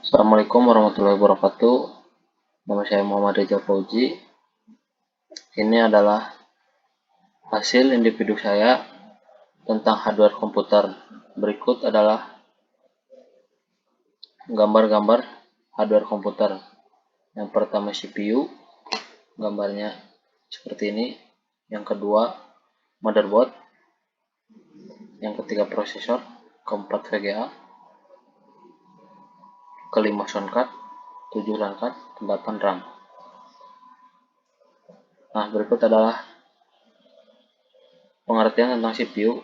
Assalamualaikum warahmatullahi wabarakatuh. Nama saya Muhammad Reza Fauzi. Ini adalah hasil individu saya tentang hardware komputer. Berikut adalah gambar-gambar hardware komputer. Yang pertama CPU, gambarnya seperti ini. Yang kedua motherboard. Yang ketiga prosesor. Keempat VGA. Kelima soundcard. 7 soundcard. 8 RAM. Nah, berikut adalah pengertian tentang CPU.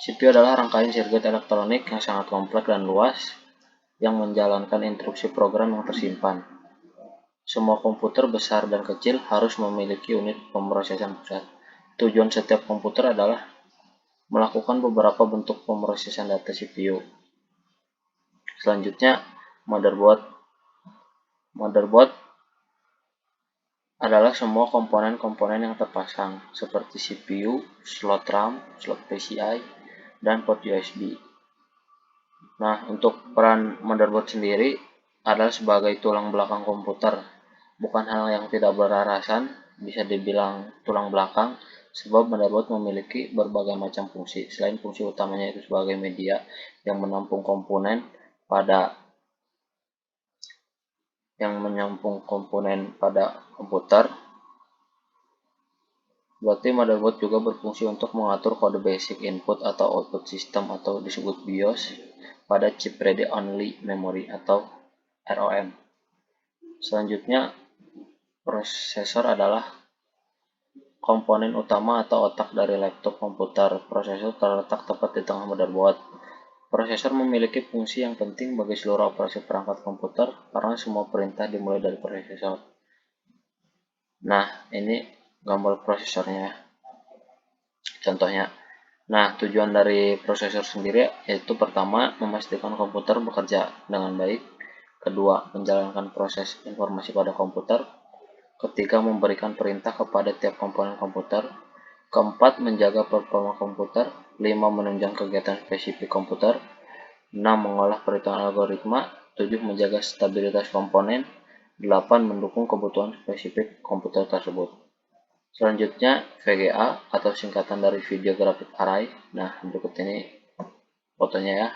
CPU adalah rangkaian sirkuit elektronik yang sangat kompleks dan luas yang menjalankan instruksi program yang tersimpan. Semua komputer besar dan kecil harus memiliki unit pemrosesan pusat. Tujuan setiap komputer adalah melakukan beberapa bentuk pemrosesan data CPU. Selanjutnya, motherboard. Motherboard adalah semua komponen-komponen yang terpasang, seperti CPU, slot RAM, slot PCI, dan port USB. Nah, untuk peran motherboard sendiri adalah sebagai tulang belakang komputer. Bukan hal yang tidak beralasan, bisa dibilang tulang belakang, sebab motherboard memiliki berbagai macam fungsi. Selain fungsi utamanya itu sebagai media yang menampung komponen pada komputer, berarti motherboard juga berfungsi untuk mengatur kode basic input atau output system atau disebut BIOS pada chip read only memory atau ROM. Selanjutnya, prosesor adalah komponen utama atau otak dari laptop komputer. Prosesor terletak tepat di tengah motherboard. Prosesor memiliki fungsi yang penting bagi seluruh operasi perangkat komputer karena semua perintah dimulai dari prosesor. Nah, ini gambar prosesornya. Contohnya. Nah, tujuan dari prosesor sendiri yaitu pertama, memastikan komputer bekerja dengan baik. Kedua, menjalankan proses informasi pada komputer. Ketiga, memberikan perintah kepada tiap komponen komputer. Keempat, menjaga performa komputer. 5, menunjang kegiatan spesifik komputer. 6, mengolah perhitungan algoritma. 7, menjaga stabilitas komponen. 8, mendukung kebutuhan spesifik komputer tersebut. Selanjutnya, VGA atau singkatan dari Video Graphic Array. Nah, berikut ini fotonya ya.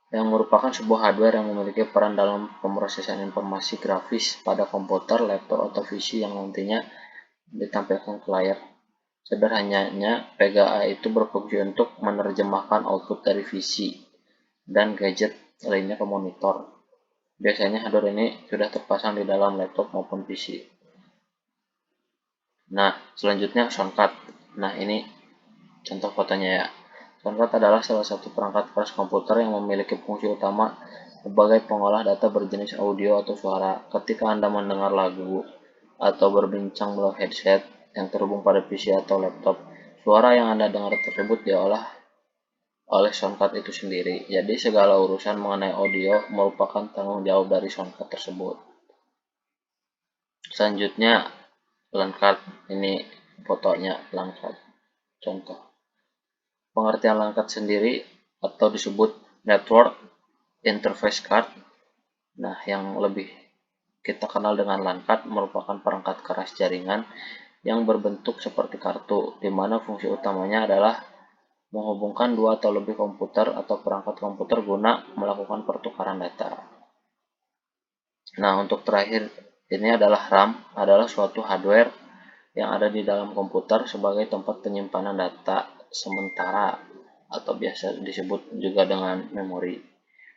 Yang merupakan sebuah hardware yang memiliki peran dalam pemrosesan informasi grafis pada komputer, laptop, atau PC yang nantinya ditampilkan ke layar. Sederhananya, VGA itu berfungsi untuk menerjemahkan output dari PC dan gadget lainnya ke monitor. Biasanya hardware ini sudah terpasang di dalam laptop maupun PC. Nah, selanjutnya soundcard. Nah, ini contoh fotonya ya. Soundcard adalah salah satu perangkat keras komputer yang memiliki fungsi utama sebagai pengolah data berjenis audio atau suara. Ketika Anda mendengar lagu atau berbincang melalui headset yang terhubung pada PC atau laptop, suara yang Anda dengar tersebut diolah oleh soundcard itu sendiri. Jadi segala urusan mengenai audio merupakan tanggung jawab dari soundcard tersebut. Selanjutnya, LAN card. Ini fotonya LAN card. Contoh. Pengertian LAN card sendiri atau disebut Network Interface Card. Nah, yang lebih kita kenal dengan LAN card merupakan perangkat keras jaringan yang berbentuk seperti kartu, di mana fungsi utamanya adalah menghubungkan dua atau lebih komputer atau perangkat komputer guna melakukan pertukaran data. Nah, untuk terakhir, ini adalah RAM, adalah suatu hardware yang ada di dalam komputer sebagai tempat penyimpanan data sementara atau biasa disebut juga dengan memori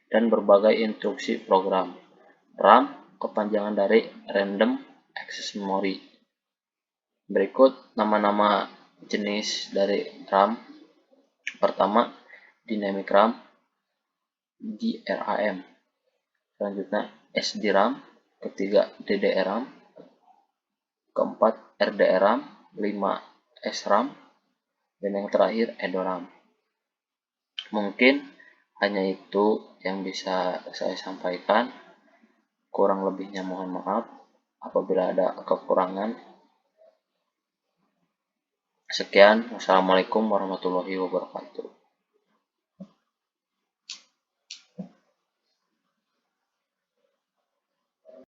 dan berbagai instruksi program. RAM kepanjangan dari Random Access Memory. Berikut nama-nama jenis dari RAM. Pertama, Dynamic RAM, DRAM. Selanjutnya SDRAM, ketiga DDRAM, keempat RDRAM, 5 SRAM, dan yang terakhir EDORAM. Mungkin hanya itu yang bisa saya sampaikan. Kurang lebihnya mohon maaf apabila ada kekurangan. Sekian, wassalamualaikum warahmatullahi wabarakatuh.